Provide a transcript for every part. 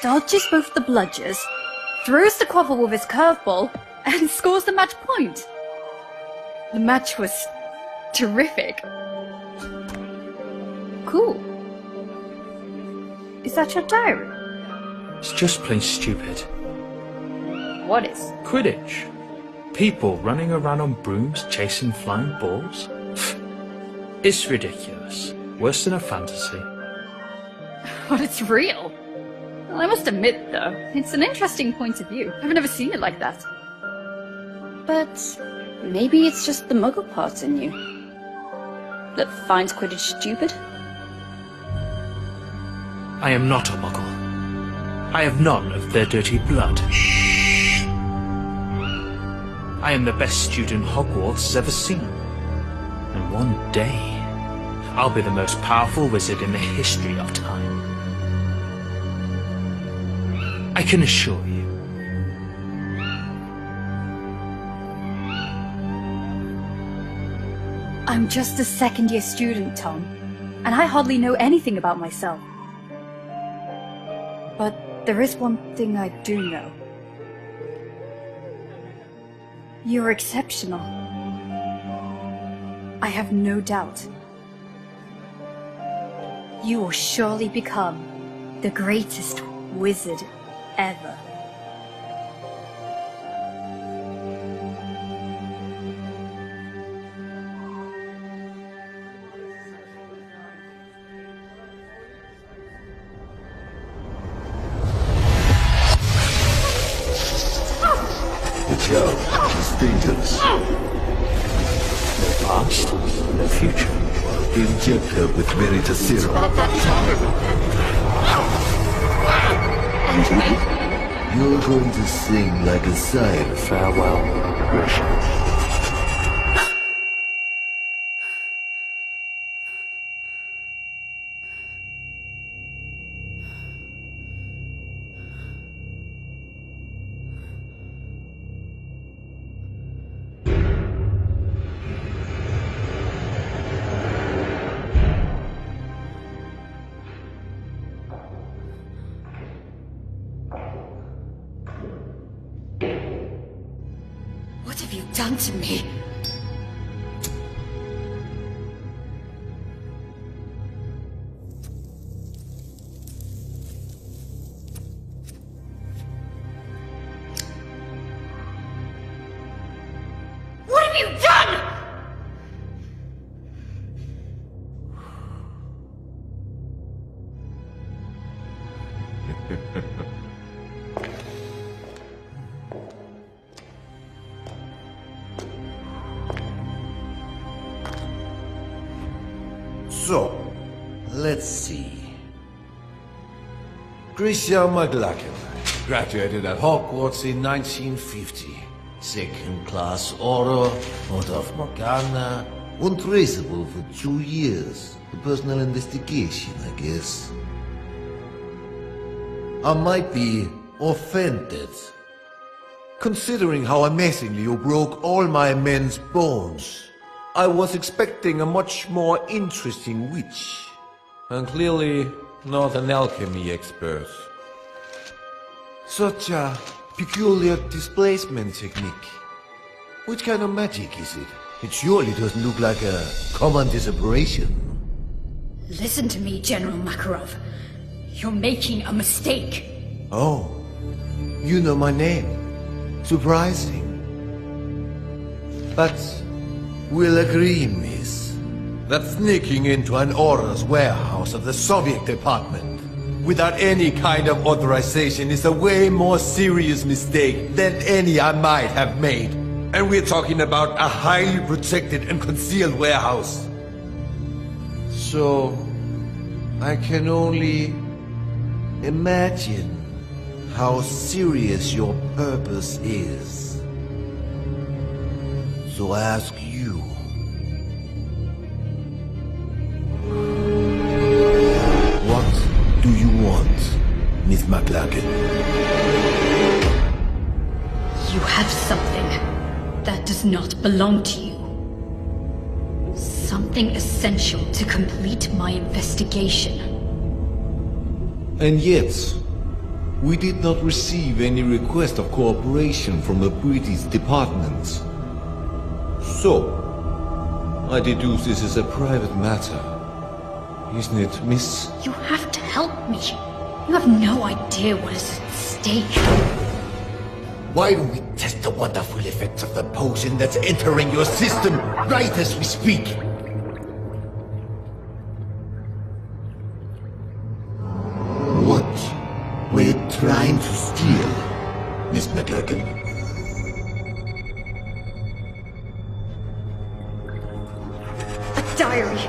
dodges both the bludgers, throws the quaffle with his curveball, and scores the match point. The match was terrific. Cool. Is that your diary? It's just plain stupid. What is? Quidditch. People running around on brooms chasing flying balls. It's ridiculous. Worse than a fantasy. But it's real. Well, I must admit, though, it's an interesting point of view. I've never seen it like that. But maybe it's just the muggle part in you that finds Quidditch stupid? I am not a muggle. I have none of their dirty blood. I am the best student Hogwarts has ever seen. And one day, I'll be the most powerful wizard in the history of time. I can assure you. I'm just a second-year student, Tom, and I hardly know anything about myself. But there is one thing I do know. You're exceptional. I have no doubt. You will surely become the greatest wizard ever. Stay tense. No past, no future. Inject her with Veritas serum. And me? You're going to sing like a siren. Farewell, Grisha. What have you done to me? What have you done? So, let's see. Christian McLachlan graduated at Hogwarts in 1950. Second class order, out of Morgana. Untraceable for 2 years. A personal investigation, I guess. I might be offended, considering how amazingly you broke all my men's bones. I was expecting a much more interesting witch. And clearly not an alchemy expert. Such a peculiar displacement technique. Which kind of magic is it? It surely doesn't look like a common disapparition. Listen to me, General Makarov. You're making a mistake. Oh, you know my name. Surprising. But we'll agree, miss, that sneaking into an Aura's warehouse of the Soviet department without any kind of authorization is a way more serious mistake than any I might have made. And we're talking about a highly protected and concealed warehouse. So, I can only imagine how serious your purpose is. So I ask you, what do you want, Miss McLachlan? You have something that does not belong to you. Something essential to complete my investigation. And yet, We did not receive any request of cooperation from the British department. So, I deduce this is a private matter. Isn't it, miss? You have to help me. You have no idea what is at stake. Why don't we test the wonderful effects of the potion that's entering your system right as we speak? What were you trying to steal, Miss McLagan? A diary.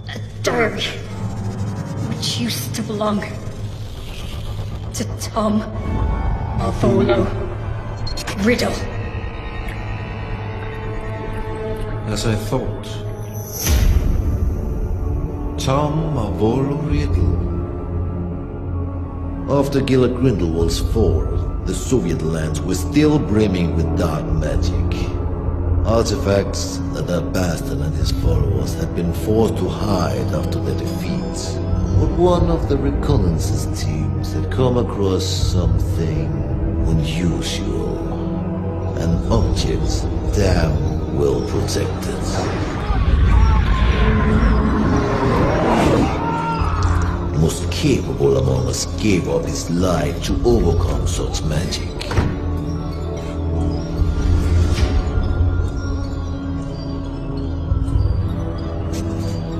A diary. Which used to belong to Tom Marvolo Riddle. As I thought. Tom Marvolo Riddle. After Gila Grindelwald's fall, the Soviet lands were still brimming with dark magic. Artifacts that that bastard and his followers had been forced to hide after their defeats. But one of the reconnaissance teams had come across something unusual. An object damn well protected. The most capable among us gave up his life to overcome such magic.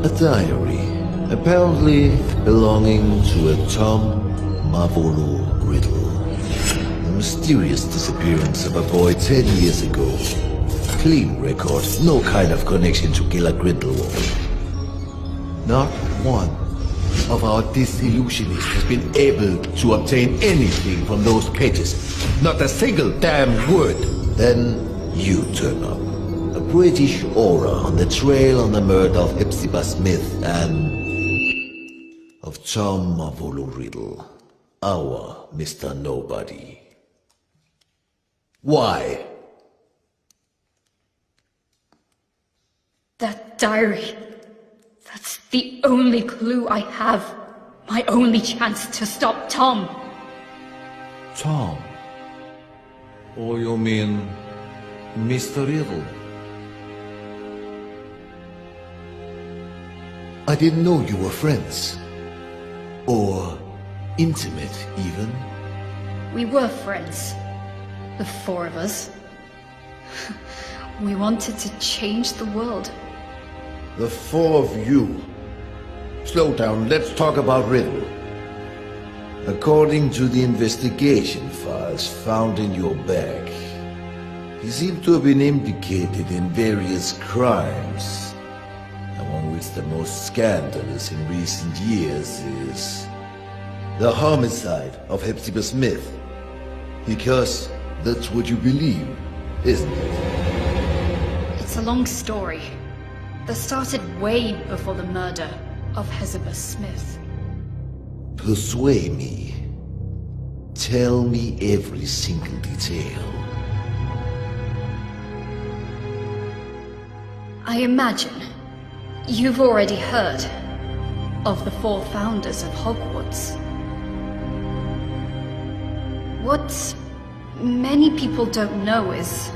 A diary, apparently belonging to a Tom Marvolo Riddle. The mysterious disappearance of a boy 10 years ago. Clean record, no kind of connection to Gila Grindelwald. Not one of our disillusionists has been able to obtain anything from those pages. Not a single damn word. Then you turn up. A British aura on the trail on the murder of Hepzibah Smith and of Tom Marvolo Riddle, our Mr. Nobody. Why? That diary. That's the only clue I have. My only chance to stop Tom. Tom? Or you mean Mr. Riddle? I didn't know you were friends. Or intimate, even. We were friends. The four of us. We wanted to change the world. The four of you. Slow down, let's talk about Riddle. According to the investigation files found in your bag, he seemed to have been implicated in various crimes, among which the most scandalous in recent years is the homicide of Hepzibah Smith. Because that's what you believe, isn't it? It's a long story that started way before the murder of Hepzibah Smith. Persuade me. Tell me every single detail. I imagine you've already heard of the four founders of Hogwarts. What many people don't know is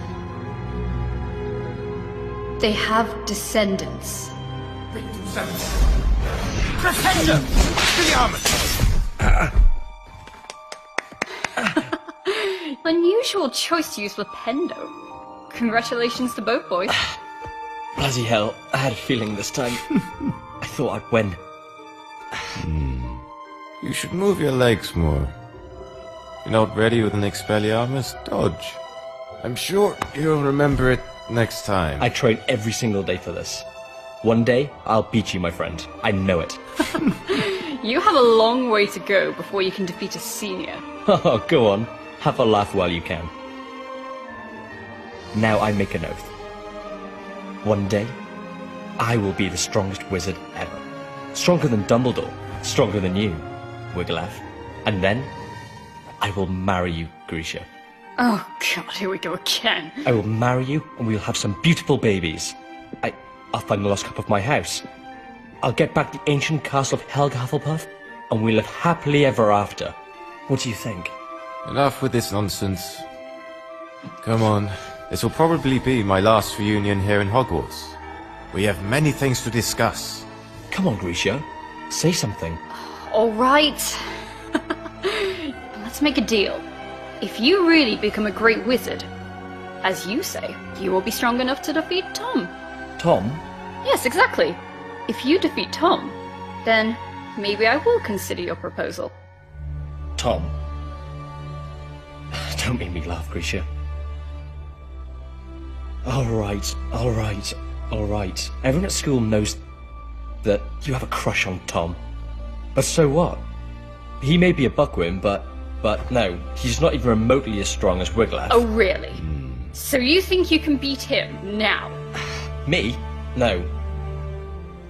they have descendants. Defender! To the armor! Unusual choice to use for Pendo. Congratulations to both boys. Bloody hell, I had a feeling this time. I thought I'd win. You should move your legs more. You're not ready with an Expelliarmus? Dodge. I'm sure you'll remember it next time. I train every single day for this. One day, I'll beat you, my friend. I know it. You have a long way to go before you can defeat a senior. Oh, go on. Have a laugh while you can. Now I make an oath. One day, I will be the strongest wizard ever. Stronger than Dumbledore. Stronger than you, Wigglytuff. And then, I will marry you, Grisha. Oh god, here we go again. I will marry you, and we'll have some beautiful babies. I'll find the lost cup of my house. I'll get back the ancient castle of Helga Hufflepuff, and we live happily ever after. What do you think? Enough with this nonsense. Come on, this will probably be my last reunion here in Hogwarts. We have many things to discuss. Come on, Grisha. Say something. All right. Let's make a deal. If you really become a great wizard, as you say, you will be strong enough to defeat Tom. Tom? Yes, exactly. If you defeat Tom, then maybe I will consider your proposal. Tom? Don't make me laugh, Grisha. Alright. Everyone at school knows that you have a crush on Tom. But so what? He may be a buckwim, but no, he's not even remotely as strong as Wiglaf. Oh, really? So you think you can beat him now? Me? No.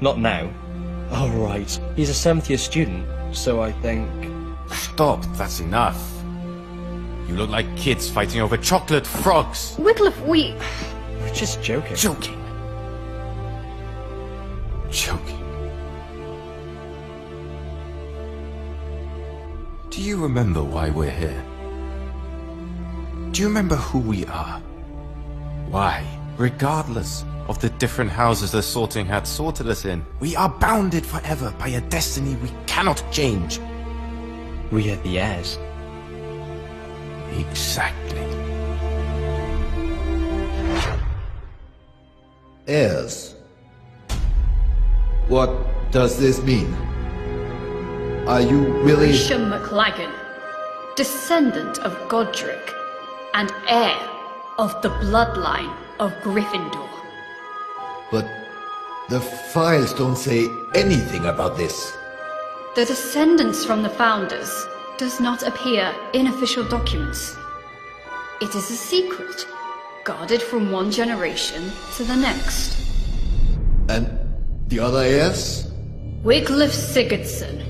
Not now. Alright, he's a 7th year student, so I think... Stop, that's enough. You look like kids fighting over chocolate frogs. Wiglaf, We're just joking. Joking. Do you remember why we're here? Do you remember who we are? Why, regardless of the different houses the Sorting Hat sorted us in, we are bounded forever by a destiny we cannot change. We are the heirs. Exactly. Heirs. What does this mean? Are you really... Grisha McLagan, descendant of Godric, and heir of the bloodline of Gryffindor. But the files don't say anything about this. The descendants from the founders does not appear in official documents. It is a secret, guarded from one generation to the next. And the other heirs? Wiglaf Sigurdsson,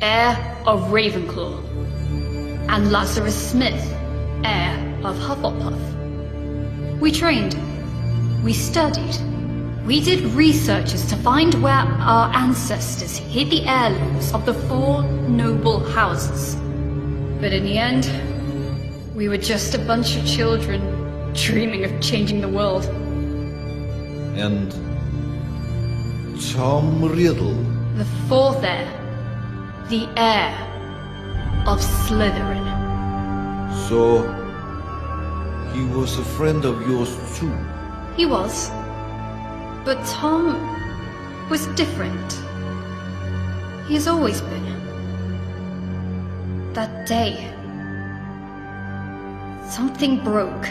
heir of Ravenclaw, and Lazarus Smith, heir of Hufflepuff. We trained, we studied, we did researches to find where our ancestors hid the heirlooms of the 4 noble houses. But in the end, we were just a bunch of children dreaming of changing the world. And Tom Riddle? The 4th heir, the heir of Slytherin. So, he was a friend of yours too? He was. But Tom was different. He has always been. That day, something broke.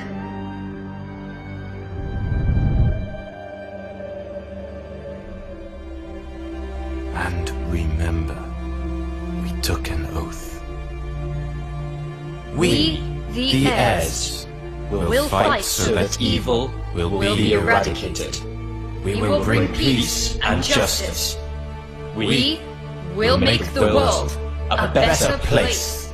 And remember, we took an oath. We, the heirs, will fight so that evil will be eradicated. We will bring peace and justice. We will make the world a better place.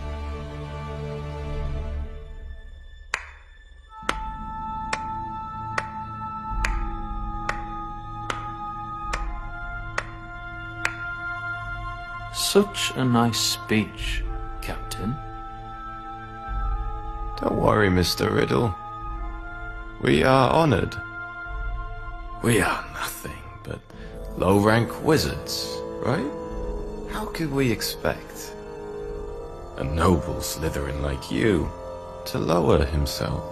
Such a nice speech, Captain. Don't worry, Mr. Riddle. We are honored. We are nothing but low-rank wizards, right? How could we expect a noble Slytherin like you to lower himself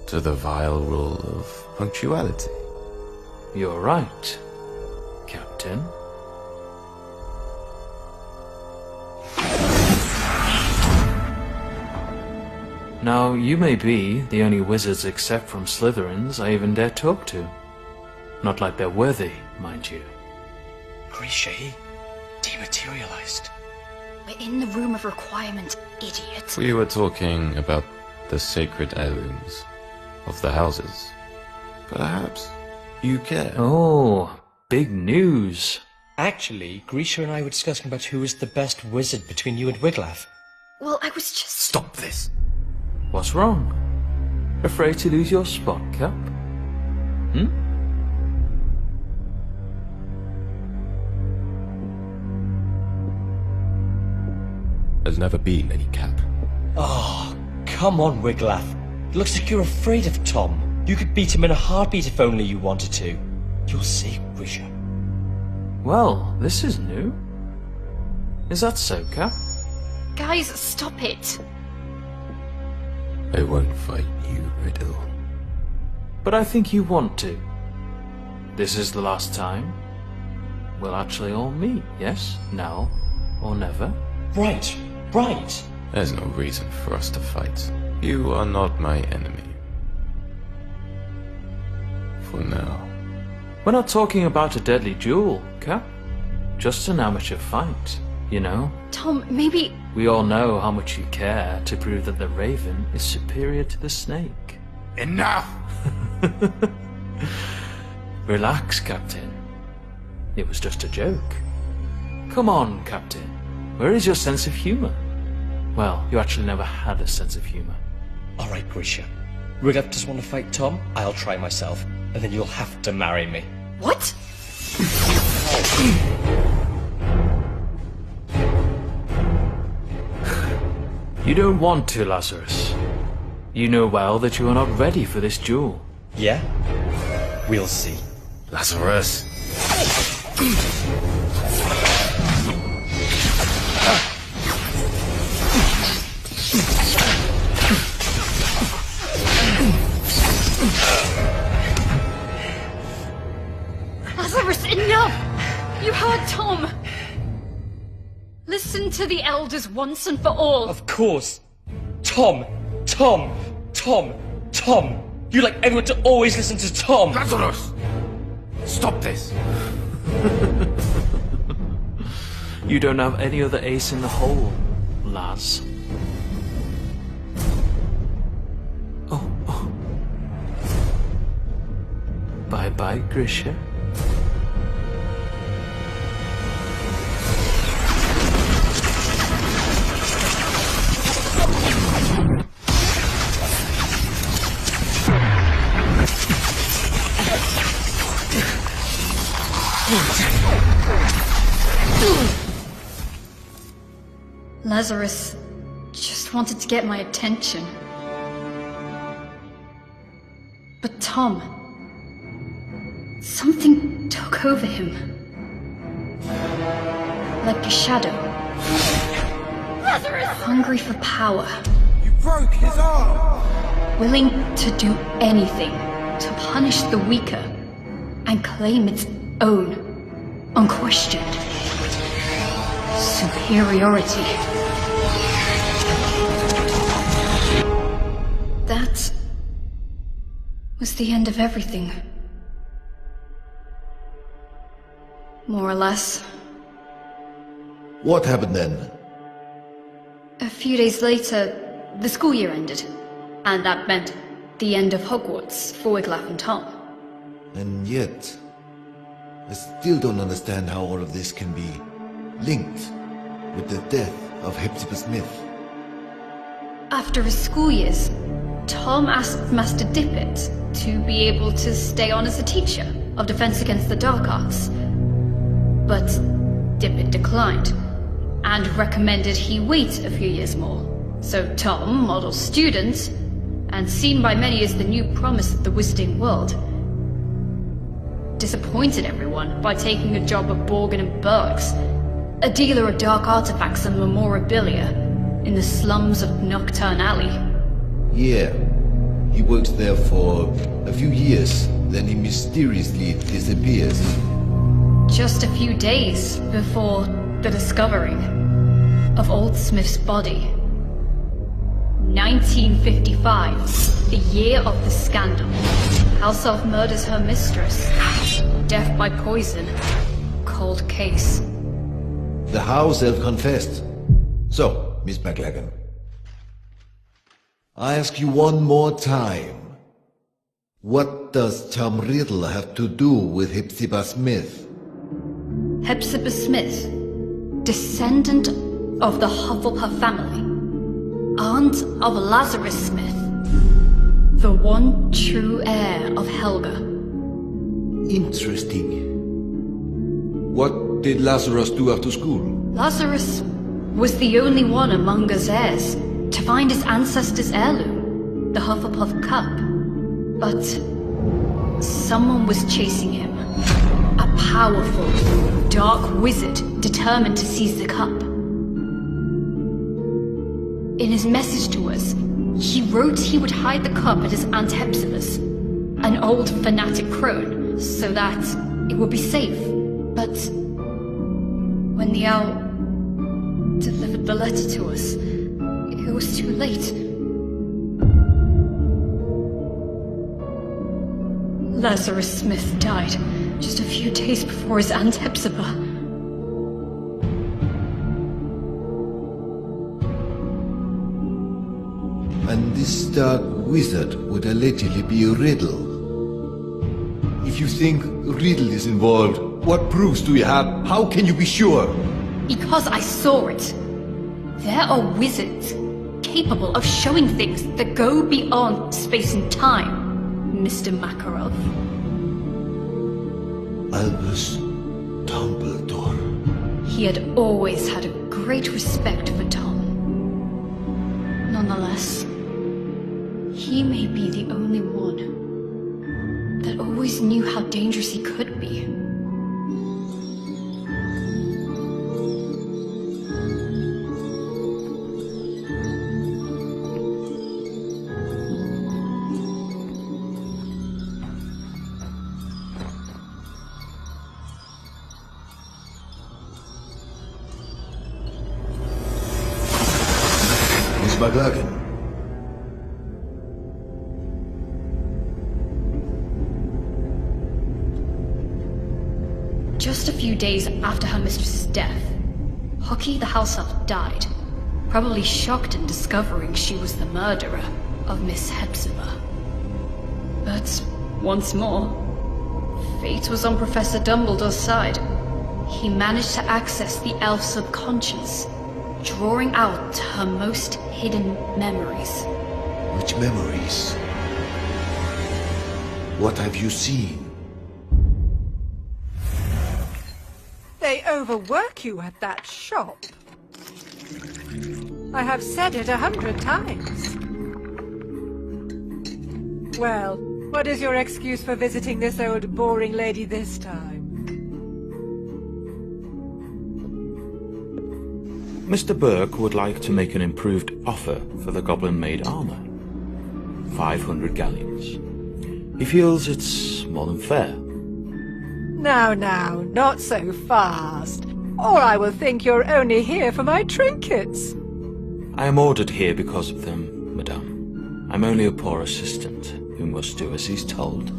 to the vile rule of punctuality? You're right, Captain. Now, you may be the only wizards except from Slytherins I even dare talk to. Not like they're worthy, mind you. Grisha, he dematerialized. We're in the room of requirement, idiot. We were talking about the sacred heirlooms of the houses. Perhaps you care. Oh, big news. Actually, Grisha and I were discussing about who is the best wizard between you and Wiglaf. Well, I was just... Stop this! What's wrong? Afraid to lose your spot, Cap? There's never been any cap. Oh, come on, Wiglaf. It looks like you're afraid of Tom. You could beat him in a heartbeat if only you wanted to. You'll see, Grisha. Well, this is new. Is that so, Cap? Guys, stop it. I won't fight you, Riddle. But I think you want to. This is the last time we'll actually all meet, yes? Now or never? Right, right. There's no reason for us to fight. You are not my enemy. For now. We're not talking about a deadly duel, Cap. Just an amateur fight, you know? Tom, maybe... We all know how much you care to prove that the Raven is superior to the Snake. Enough! Relax, Captain. It was just a joke. Come on, Captain. Where is your sense of humor? Well, you actually never had a sense of humor. All right, Grisha. Wiglaf doesn't want to fight Tom. I'll try myself, and then you'll have to marry me. What? You don't want to, Lazarus. You know well that you are not ready for this duel. Yeah? We'll see. Lazarus! Lazarus, enough! You heard Tom! Listen to the elders once and for all. Of course. Tom! Tom! Tom! Tom! You like everyone to always listen to Tom! Lazarus! Stop this! You don't have any other ace in the hole, Laz. Oh. Bye-bye, Grisha. Lazarus just wanted to get my attention. But Tom... something took over him. Like a shadow. Lazarus! Hungry for power. You broke his arm! Willing to do anything to punish the weaker and claim its own, unquestioned superiority. That was the end of everything. More or less. What happened then? A few days later, the school year ended, and that meant the end of Hogwarts for Wiglaf and Tom. And yet, I still don't understand how all of this can be linked with the death of Hepzibah Smith. After his school years, Tom asked Master Dippet to be able to stay on as a teacher of Defense Against the Dark Arts. But Dippet declined, and recommended he wait a few years more. So Tom, model student, and seen by many as the new promise of the Wizarding World, disappointed everyone by taking a job at Borgin and Burke's, a dealer of dark artifacts and memorabilia in the slums of Nocturne Alley. Yeah, he worked there for a few years, then he mysteriously disappears. Just a few days before the discovering of Old Smith's body. 1955, the year of the scandal. House Elf murders her mistress. Death by poison. Cold case. The house elf confessed. So, Miss McLagan, I ask you one more time. What does Tom Riddle have to do with Hepzibah Smith? Hepzibah Smith, descendant of the Hufflepuff family, aunt of Lazarus Smith, the one true heir of Helga. Interesting. What did Lazarus do after school? Lazarus was the only one among us heirs to find his ancestors' heirloom, the Hufflepuff cup. But someone was chasing him. A powerful, dark wizard determined to seize the cup. In his message to us, he wrote he would hide the cup at his Aunt Hepzibah's, an old fanatic crone, so that it would be safe. But when the owl delivered the letter to us, it was too late. Lazarus Smith died just a few days before his Aunt Hepzibah. And this dark wizard would allegedly be a Riddle. If you think Riddle is involved, what proofs do you have? How can you be sure? Because I saw it. There are wizards capable of showing things that go beyond space and time, Mr. Makarov. Albus Dumbledore. He had always had a great respect for Tom. Nonetheless, he may be the only one that always knew how dangerous he could be. Miss McLagan. Just a few days after her mistress's death, Hockey the house elf died, probably shocked in discovering she was the murderer of Miss Hepzibah. But once more, fate was on Professor Dumbledore's side. He managed to access the elf's subconscious, drawing out her most hidden memories. Which memories? What have you seen? They overwork you at that shop. I have said it 100 times. Well, what is your excuse for visiting this old boring lady this time? Mr. Burke would like to make an improved offer for the goblin-made armor. 500 galleons. He feels it's more than fair. Now, not so fast. Or I will think you're only here for my trinkets. I am ordered here because of them, madame. I'm only a poor assistant who must do as he's told.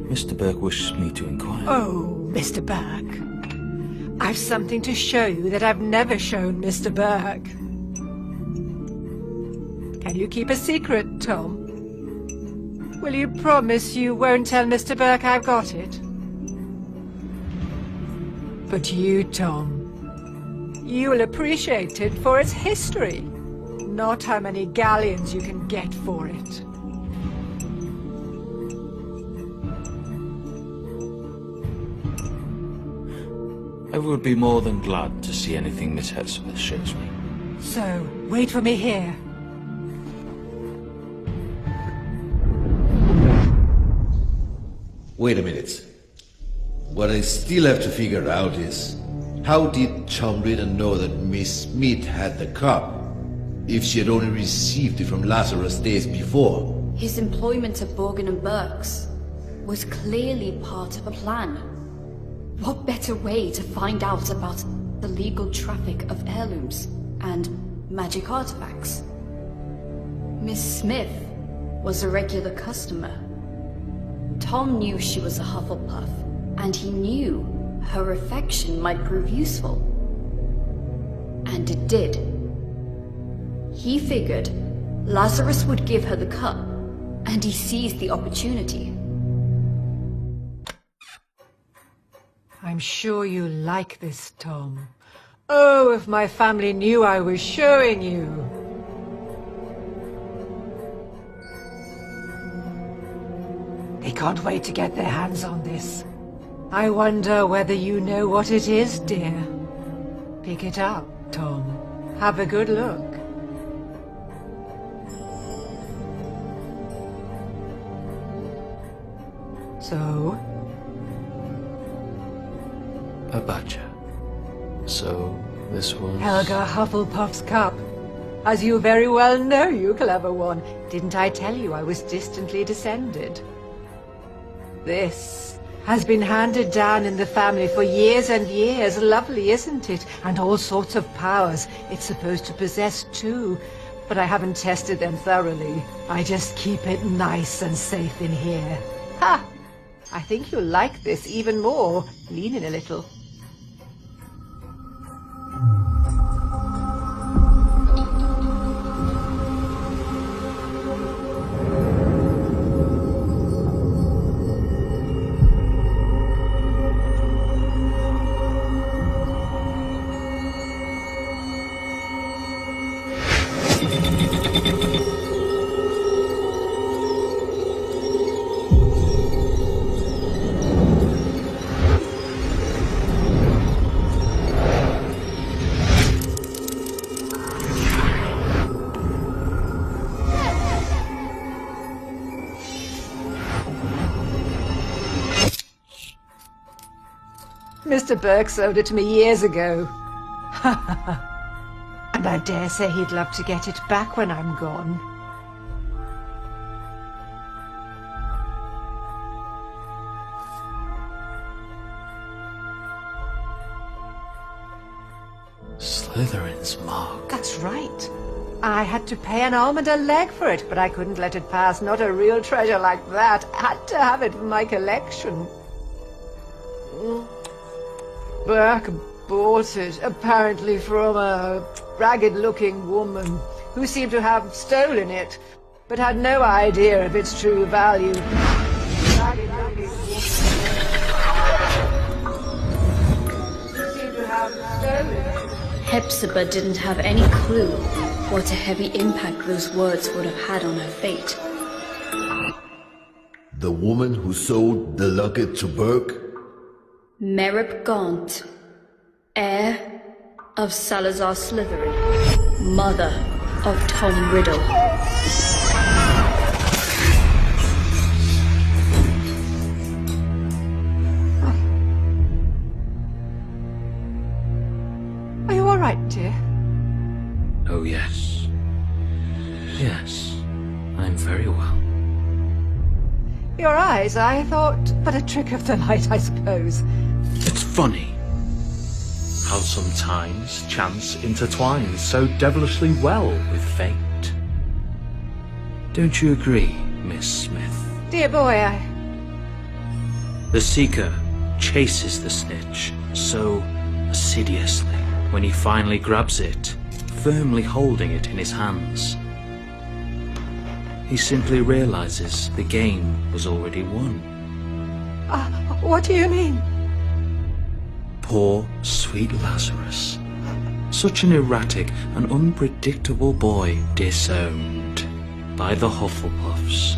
Mr. Burke wishes me to inquire. Oh, Mr. Burke. I've something to show you that I've never shown Mr. Burke. Can you keep a secret, Tom? Will you promise you won't tell Mr. Burke I've got it? But you, Tom, you will appreciate it for its history, not how many galleons you can get for it. I would be more than glad to see anything Miss Hepzibah shows me. So, wait for me here. Wait a minute. What I still have to figure out is, how did Tom Riddle know that Miss Smith had the cup, if she had only received it from Lazarus days before? His employment at Borgin and Burke's was clearly part of a plan. What better way to find out about the legal traffic of heirlooms and magic artifacts? Miss Smith was a regular customer. Tom knew she was a Hufflepuff, and he knew her affection might prove useful. And it did. He figured Lazarus would give her the cup, and he seized the opportunity. I'm sure you like this, Tom. Oh, if my family knew I was showing you. They can't wait to get their hands on this. I wonder whether you know what it is, dear. Pick it up, Tom. Have a good look. So? A badger. So, this was... Helga Hufflepuff's cup. As you very well know, you clever one. Didn't I tell you I was distantly descended? This has been handed down in the family for years and years. Lovely, isn't it? And all sorts of powers it's supposed to possess too. But I haven't tested them thoroughly. I just keep it nice and safe in here. Ha! I think you'll like this even more. Lean in a little. Mr. Burke sold it to me years ago. And I dare say he'd love to get it back when I'm gone. Slytherin's mark. That's right. I had to pay an arm and a leg for it, but I couldn't let it pass. Not a real treasure like that. Had to have it for my collection. Burke bought it, apparently from a ragged-looking woman who seemed to have stolen it, but had no idea of its true value. Ragged-looking woman who seemed to have stolen it. Hepzibah didn't have any clue what a heavy impact those words would have had on her fate. The woman who sold the locket to Burke? Merip Gaunt, heir of Salazar Slytherin, mother of Tom Riddle. Are you all right, dear? Oh, yes. Yes, I'm very well. Your eyes, I thought, but a trick of the light, I suppose. It's funny how sometimes chance intertwines so devilishly well with fate. Don't you agree, Miss Smith? Dear boy, The Seeker chases the snitch so assiduously when he finally grabs it, firmly holding it in his hands. He simply realizes the game was already won. what do you mean? Poor, sweet Lazarus. Such an erratic and unpredictable boy disowned by the Hufflepuffs.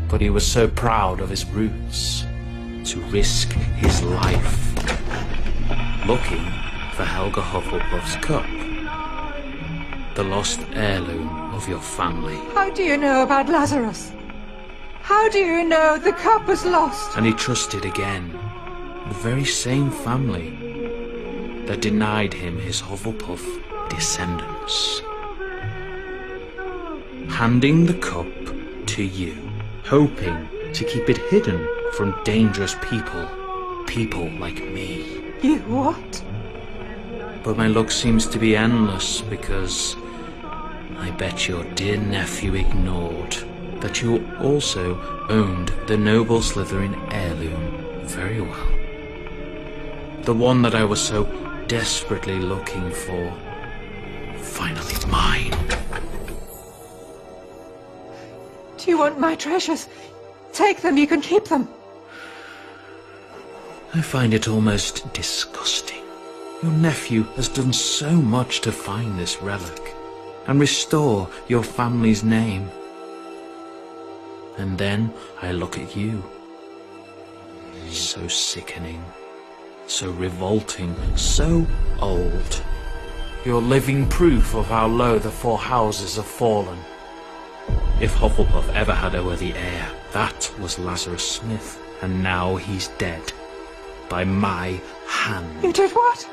But he was so proud of his roots to risk his life looking for Helga Hufflepuff's cup, the lost heirloom of your family. How do you know about Lazarus? How do you know the cup was lost? And he trusted again the very same family that denied him his Hufflepuff descendants. Handing the cup to you, hoping to keep it hidden from dangerous people like me. You what? But my luck seems to be endless because I bet your dear nephew ignored that you also owned the noble Slytherin heirloom very well. The one that I was so desperately looking for. Finally mine. Do you want my treasures? Take them, you can keep them. I find it almost disgusting. Your nephew has done so much to find this relic and restore your family's name. And then I look at you. So sickening, so revolting, so old. You're living proof of how low the four houses have fallen. If Hufflepuff ever had a worthy heir, that was Lazarus Smith, and now he's dead. By my hand. You did what?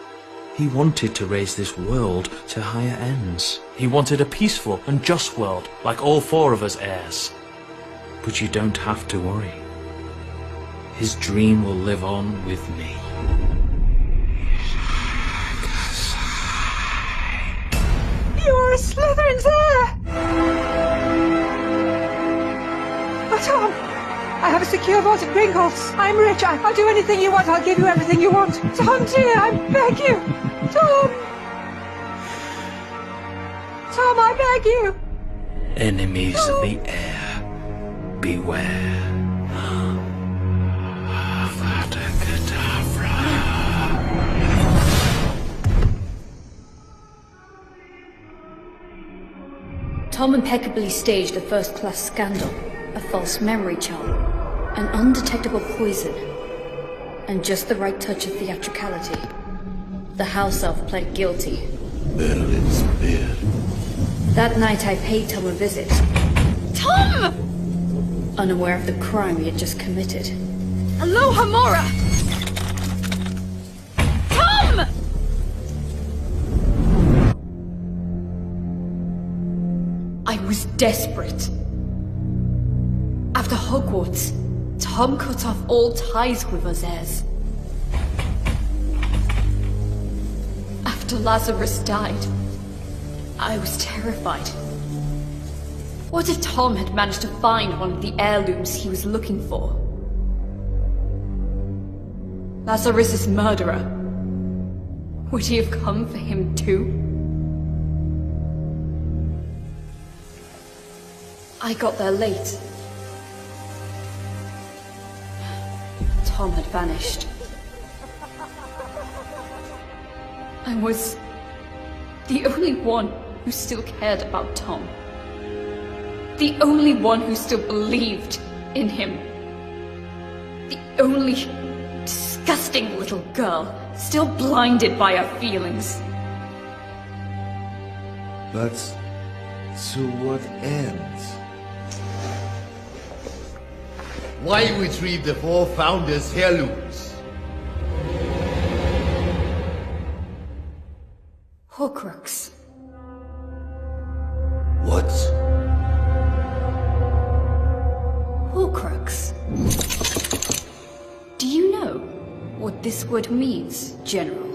He wanted to raise this world to higher ends. He wanted a peaceful and just world, like all four of us heirs. But you don't have to worry. His dream will live on with me. You're a Slytherin's heir! Oh, Tom! I have a secure vault at Gringotts. I'm rich. I'll do anything you want. I'll give you everything you want. Tom, dear, I beg you. Tom! Tom, I beg you. Enemies of the heir, beware. Avada Kedavra. Tom impeccably staged a first-class scandal, a false memory charm, an undetectable poison, and just the right touch of theatricality. The house elf pled guilty. Merlin's beard. That night I paid Tom a visit. Tom! Unaware of the crime he had just committed. Aloha Mora! Tom! I was desperate. After Hogwarts, Tom cut off all ties with us heirs. After Lazarus died, I was terrified. What if Tom had managed to find one of the heirlooms he was looking for? Lazarus's murderer. Would he have come for him too? I got there late. Tom had vanished. I was the only one who still cared about Tom. The only one who still believed in him. The only disgusting little girl still blinded by her feelings. But to what end? Why retrieve the four founders' heirlooms? Horcrux. What? Horcrux. Do you know what this word means, General?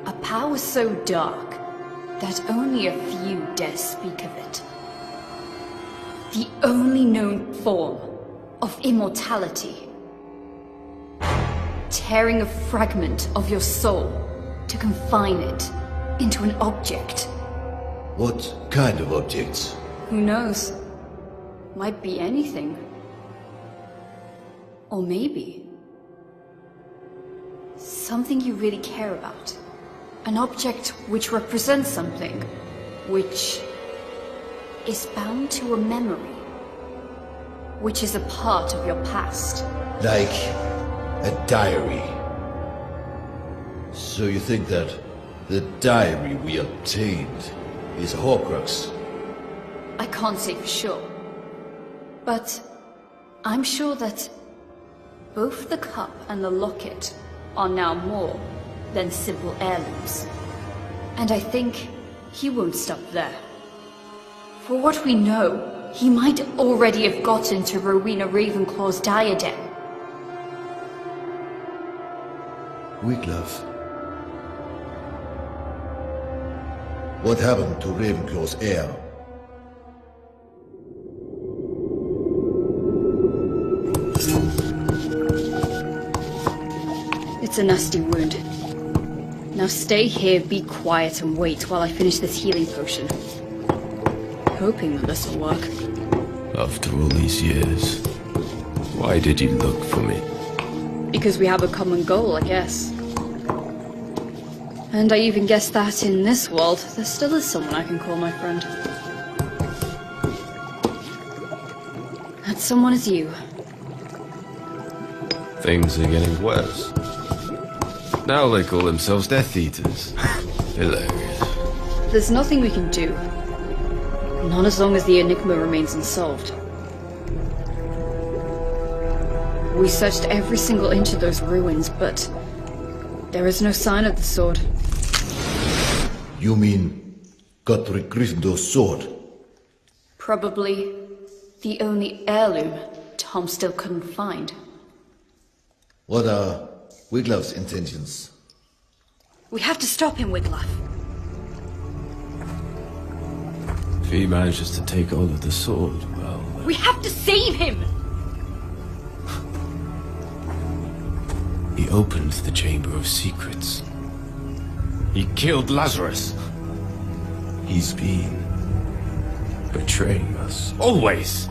A power so dark that only a few dare speak of it. The only known form of immortality. Tearing a fragment of your soul to confine it into an object. What kind of objects? Who knows? Might be anything. Or maybe something you really care about. An object which represents something which is bound to a memory, which is a part of your past. Like a diary. So you think that the diary we obtained is a Horcrux? I can't say for sure. But I'm sure that both the cup and the locket are now more than simple heirlooms. And I think he won't stop there. For what we know, he might already have gotten to Rowena Ravenclaw's diadem. Wiglaf. What happened to Ravenclaw's heir? It's a nasty wound. Now stay here, be quiet, and wait while I finish this healing potion. Hoping that this will work. After all these years, why did you look for me? Because we have a common goal, I guess. And I even guess that in this world, there still is someone I can call my friend. That someone is you. Things are getting worse. Now they call themselves Death Eaters. Hilarious. There's nothing we can do. Not as long as the enigma remains unsolved. We searched every single inch of those ruins, but there is no sign of the sword. You mean Godric Gryffindor's sword? Probably the only heirloom Tom still couldn't find. What are Wiglaf's intentions? We have to stop him, Wiglaf. If he manages to take hold of the sword, well... We have to save him! He opened the Chamber of Secrets. He killed Lazarus. He's been betraying us. Always!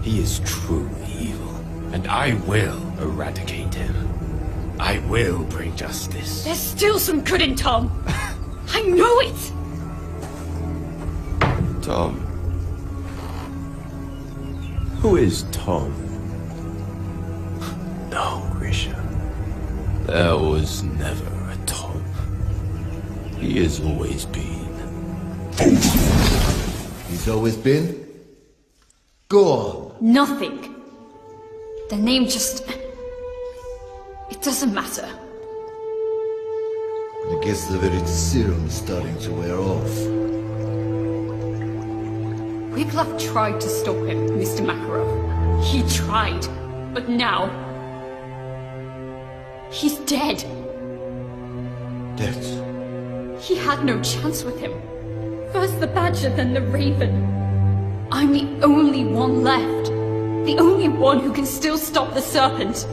He is truly evil, and I will eradicate him. I will bring justice. There's still some good in Tom! I know it! Tom. Who is Tom? No, Grisha. There was never a Tom. He has always been. He's always been? Go on. Nothing. The name just... It doesn't matter. I guess the very serum's starting to wear off. Wiglaf tried to stop him, Mr. Makarov. He tried, but now... He's dead. Dead? He had no chance with him. First the Badger, then the Raven. I'm the only one left. The only one who can still stop the Serpent.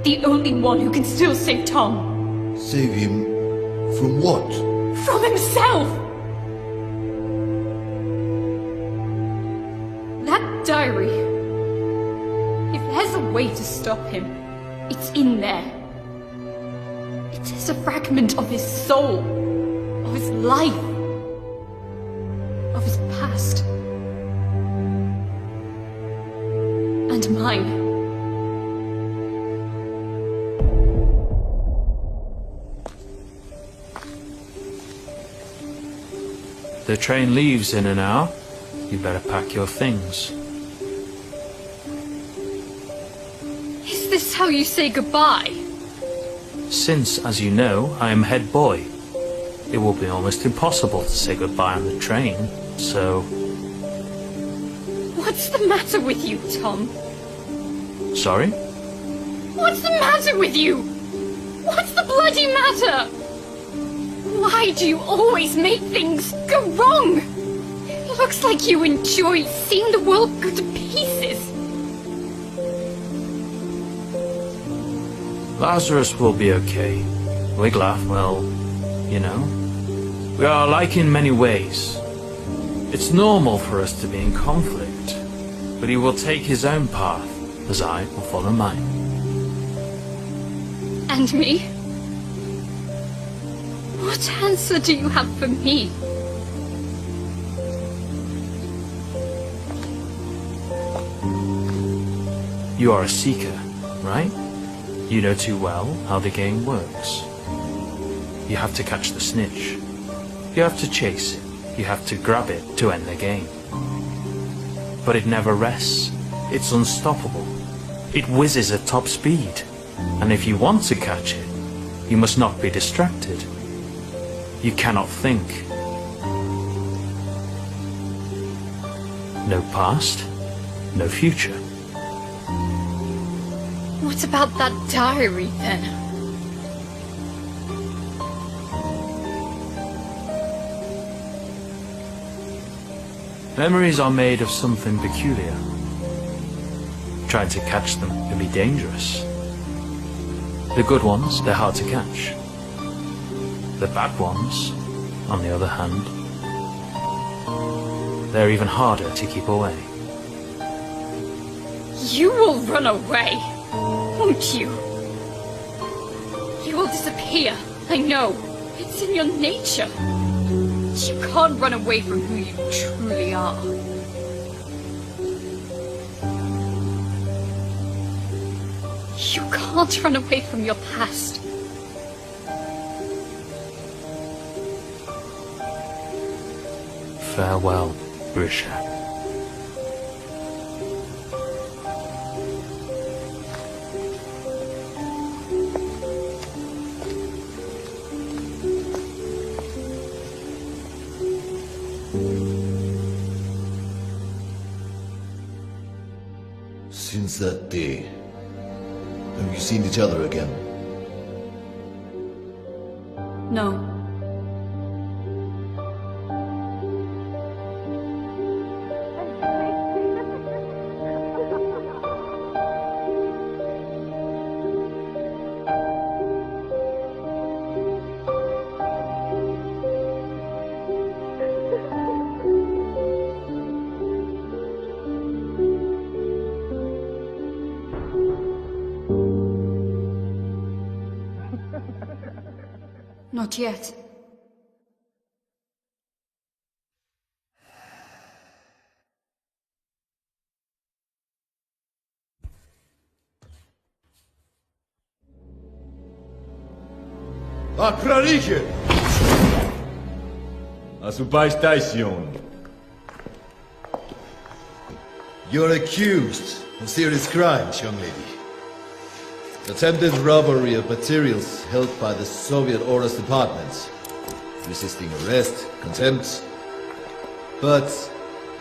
The only one who can still save Tom. Save him from what? From himself! That diary... If there's a way to stop him, it's in there. It is a fragment of his soul, of his life, of his past. And mine. The train leaves in an hour. You better pack your things. Is this how you say goodbye? Since, as you know, I am head boy, it will be almost impossible to say goodbye on the train, so... What's the matter with you, Tom? Sorry? What's the matter with you? What's the bloody matter? Why do you always make things go wrong? It looks like you enjoy seeing the world go to pieces. Lazarus will be okay. Wiglaf, well, you know, we are alike in many ways. It's normal for us to be in conflict, but he will take his own path, as I will follow mine. And me? What answer do you have for me? You are a seeker, right? You know too well how the game works. You have to catch the snitch. You have to chase it. You have to grab it to end the game. But it never rests. It's unstoppable. It whizzes at top speed. And if you want to catch it, you must not be distracted. You cannot think. No past, no future. What about that diary, then? Memories are made of something peculiar. Trying to catch them can be dangerous. The good ones, they're hard to catch. The bad ones, on the other hand, they're even harder to keep away. You will run away, won't you? You will disappear, I know. It's in your nature. You can't run away from who you truly are. You can't run away from your past. Farewell, Grisha. Since that day, have you seen each other again? No. Not yet. Охраните! Освобождайся! You're accused of serious crimes, young lady. Attempted robbery of materials held by the Soviet Orders Department. Resisting arrest, contempt. But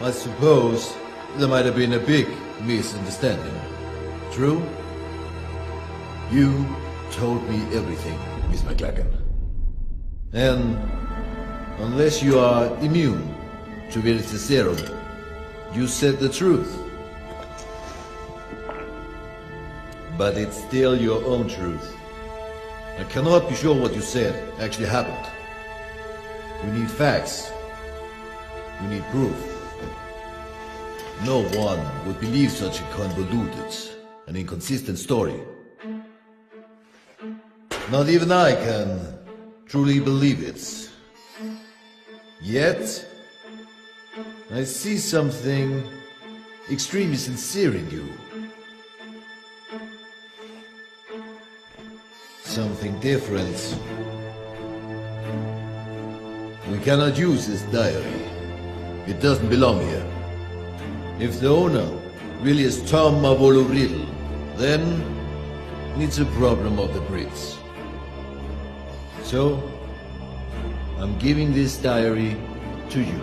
I suppose there might have been a big misunderstanding. True? You told me everything, Miss McLagan. And unless you are immune to Veritaserum, you said the truth. But it's still your own truth. I cannot be sure what you said actually happened. We need facts. We need proof. No one would believe such a convoluted and inconsistent story. Not even I can truly believe it. Yet, I see something extremely sincere in you. Something different. We cannot use this diary. It doesn't belong here. If the owner really is Tom Mavolo Riddle, then it's a problem of the Brits. So, I'm giving this diary to you.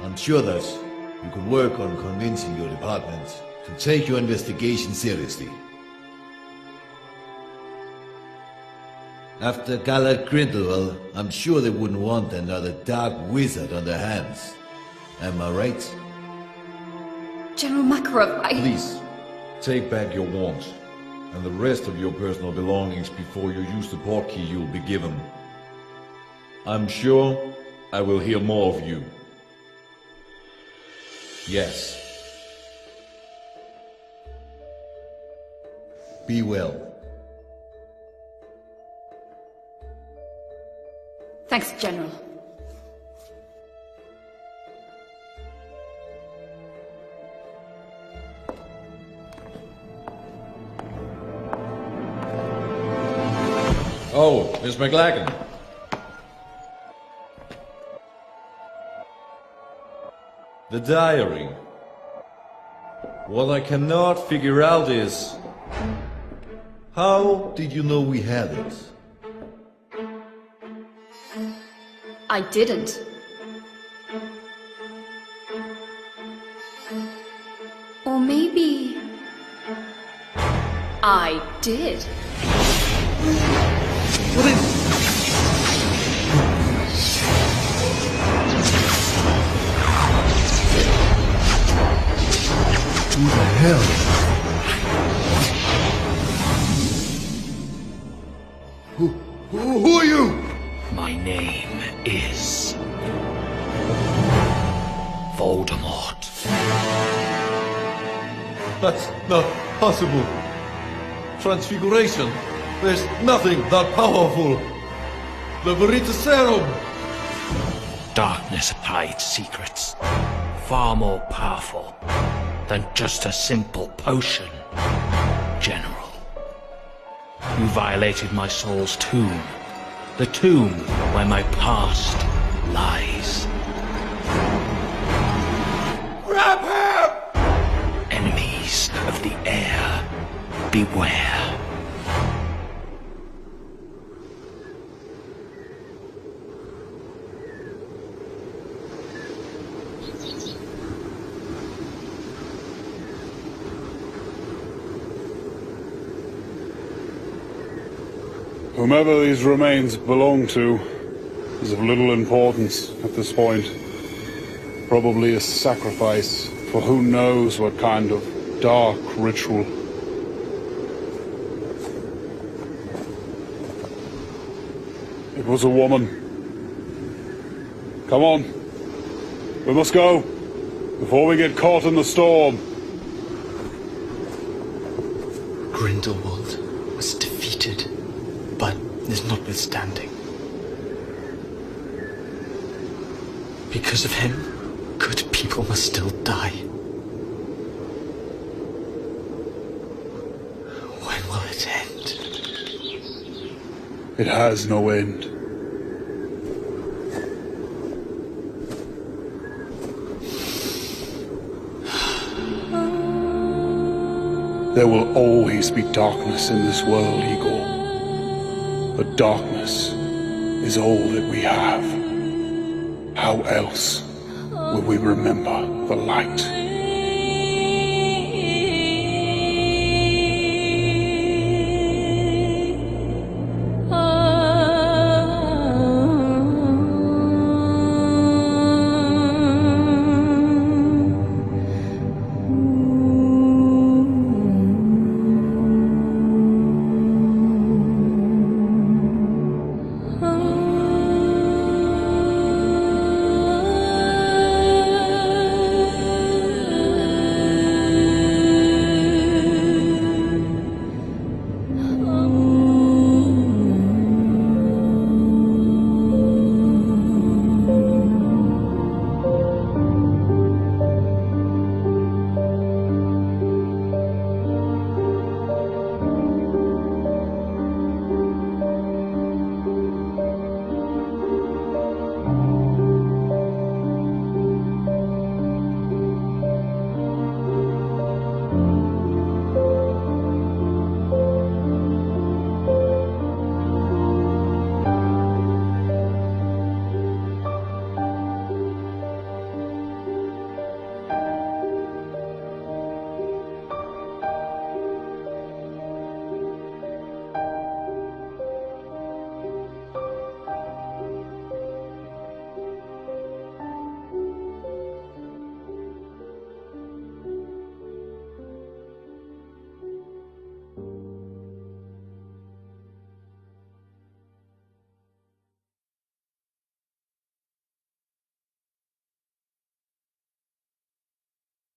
I'm sure that you could work on convincing your department to take your investigation seriously. After Gallard Grindelwald, I'm sure they wouldn't want another dark wizard on their hands. Am I right? General Makarov, Please, take back your wand and the rest of your personal belongings before you use the portkey you'll be given. I'm sure I will hear more of you. Yes. Be well. Thanks, General. Oh, Miss McLagan. The diary. What I cannot figure out is... How did you know we had it? I didn't. Or maybe... I did. Who the hell? Who are you? My name is Voldemort. That's not possible. Transfiguration. There's nothing that powerful. The Veritaserum. Darkness hides secrets far more powerful than just a simple potion. general. You violated my soul's tomb. The tomb where my past lies. Grab him! Enemies of the Heir, beware. Whomever these remains belong to is of little importance at this point. Probably a sacrifice for who knows what kind of dark ritual. It was a woman. Come on. We must go before we get caught in the storm. Grindelwald was defeated, but is notwithstanding. Because of him, good people must still die. When will it end? It has no end. There will always be darkness in this world, Igor. But darkness is all that we have. How else will we remember the light?